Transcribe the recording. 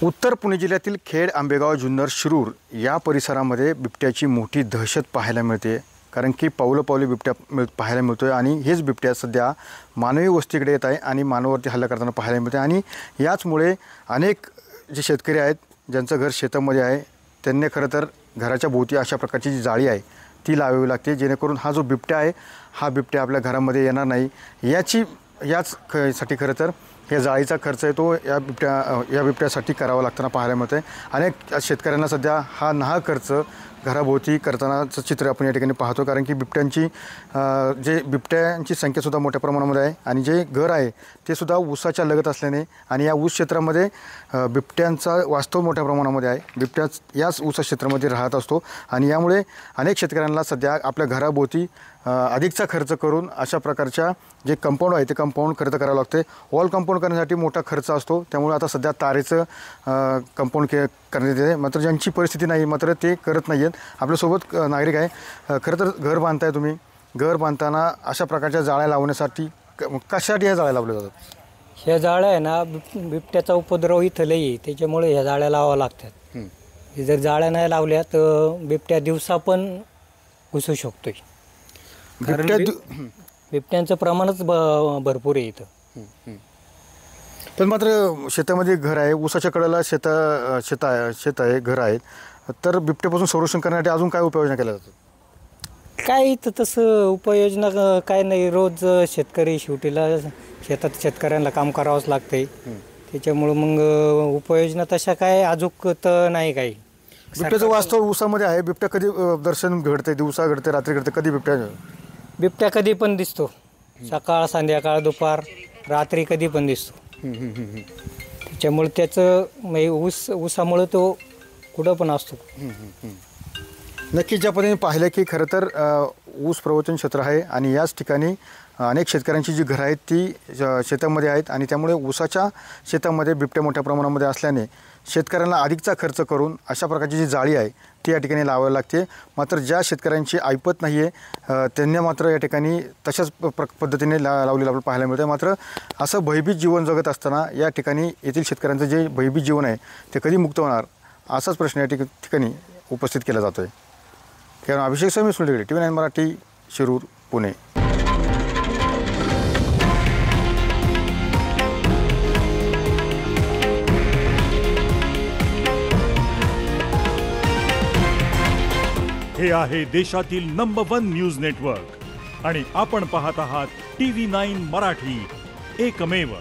उत्तर पुणे जिल्ह्यातील खेड, आंबेगाव, जुन्नर, शिरूर या परिसरामध्ये बिबट्याची मोठी दहशत पाहायला मिळते. कारण की पावलोपावली बिबट्या पाहायला मिळतोय आणि हेच बिबट्या सध्या मानवी वस्तीकडे येत आहे आणि मानवावरती हल्ला करताना पाहायला मिळते. आणि याचमुळे अनेक जे शेतकरी आहेत ज्यांचं घर शेतामध्ये आहे त्यांनी खरं तर घराच्या भोवती अशा प्रकारची जी जाळी आहे ती लावावी लागते, जेणेकरून हा जो बिबट्या आहे हा बिबट्या आपल्या घरामध्ये येणार नाही. साठी खरं तर या जाळीचा खर्च आहे तो या बिबट्यासाठी करावा लागताना पाहायला मिळतं. अनेक शेतकऱ्यांना सध्या हा नाहक खर्च घराभोवती करतानाचं चित्र आपण या ठिकाणी पाहतो. कारण की बिबट्यांची संख्यासुद्धा मोठ्या प्रमाणामध्ये आहे आणि जे घर आहे ते सुद्धा ऊसाच्या लगत असल्याने आणि या ऊस क्षेत्रामध्ये बिबट्यांचा वास्तव मोठ्या प्रमाणामध्ये आहे. बिबट्या याच ऊस क्षेत्रामध्ये राहत असतो आणि यामुळे अनेक शेतकऱ्यांना सध्या आपल्या घराभोवती अधिकचा खर्च करून अशा प्रकारच्या जे कंपाऊंड आहे ते कंपाऊंड खर्च करावं लागते. वॉल कंपाऊंड करण्यासाठी मोठा खर्च असतो, त्यामुळे आता सध्या तारेचं कंपाऊंड करण्यात येते. मात्र ज्यांची परिस्थिती नाही मात्र ते करत नाही आहेत. आपल्यासोबत नागरिक आहे. खरं तर घर बांधताय तुम्ही, घर बांधताना अशा प्रकारच्या जाळ्या लावण्यासाठी कशासाठी ह्या जाळ्या लावल्या जातात? ह्या जाळ्या आहे ना, बिबट्याचा उपद्रव इथं लई आहे, त्याच्यामुळे ह्या जाळ्या लावाव्या लागतात. जर जाळ्या नाही लावल्या तर बिबट्या दिवसा पण घुसू शकतोय. बिबट्यांचं प्रमाणच भरपूर आहे इथं. पण मात्र शेतामध्ये घर आहे, ऊसाच्या कडेला शेत आहे, घर आहेत, तर बिबट्यापासून संरक्षण करण्यासाठी अजून काय उपाययोजना केल्या जातात? काय इथं तसं उपाययोजना काय नाही. रोज शेतकरी शेवटीला शेतात शेतकऱ्यांना काम करावंच लागतंय, त्याच्यामुळं मग उपाययोजना तशा काय अजूक तर नाही काही. बिबट्याचं वास्तव ऊसामध्ये आहे. बिबट्या कधी दर्शन घडते, दिवसा घडते, रात्री घडते, कधी बिबट्या कधी पण दिसतो. सकाळ, संध्याकाळ, दुपार, रात्री कधी पण दिसतो. त्याच्यामुळे त्याचं ऊसामुळं तो कुठं पण असतो. नक्कीच ज्या पद्धतीने पाहिलं की खरं तर ऊस प्रवचन क्षेत्र आहे आणि याच ठिकाणी अनेक शेतकऱ्यांची जी घरं आहेत ती शेतामध्ये आहेत आणि त्यामुळे ऊसाच्या शेतामध्ये बिबट्या मोठ्या प्रमाणामध्ये असल्याने शेतकऱ्यांना अधिकचा खर्च करून अशा प्रकारची जी जाळी आहे ती या ठिकाणी लावावी लागते. मात्र ज्या शेतकऱ्यांची ऐपत नाही आहे त्यांनी मात्र या ठिकाणी तशाच पद्धतीने लावलेलं आपल्याला पाहायला मिळतं. मात्र असं भयभीत जीवन जगत असताना या ठिकाणी येथील शेतकऱ्यांचं जे भयभीत जीवन आहे ते कधी मुक्त होणार असाच प्रश्न या ठिकाणी उपस्थित केला जातो आहे. कारण अभिषेक समी सुलगडे, TV9 मराठी, शिरूर, पुणे. हे आहे देशातील नंबर 1 न्यूज नेटवर्क आणि आपण पाहत आहात TV9 मराठी, एकमेव.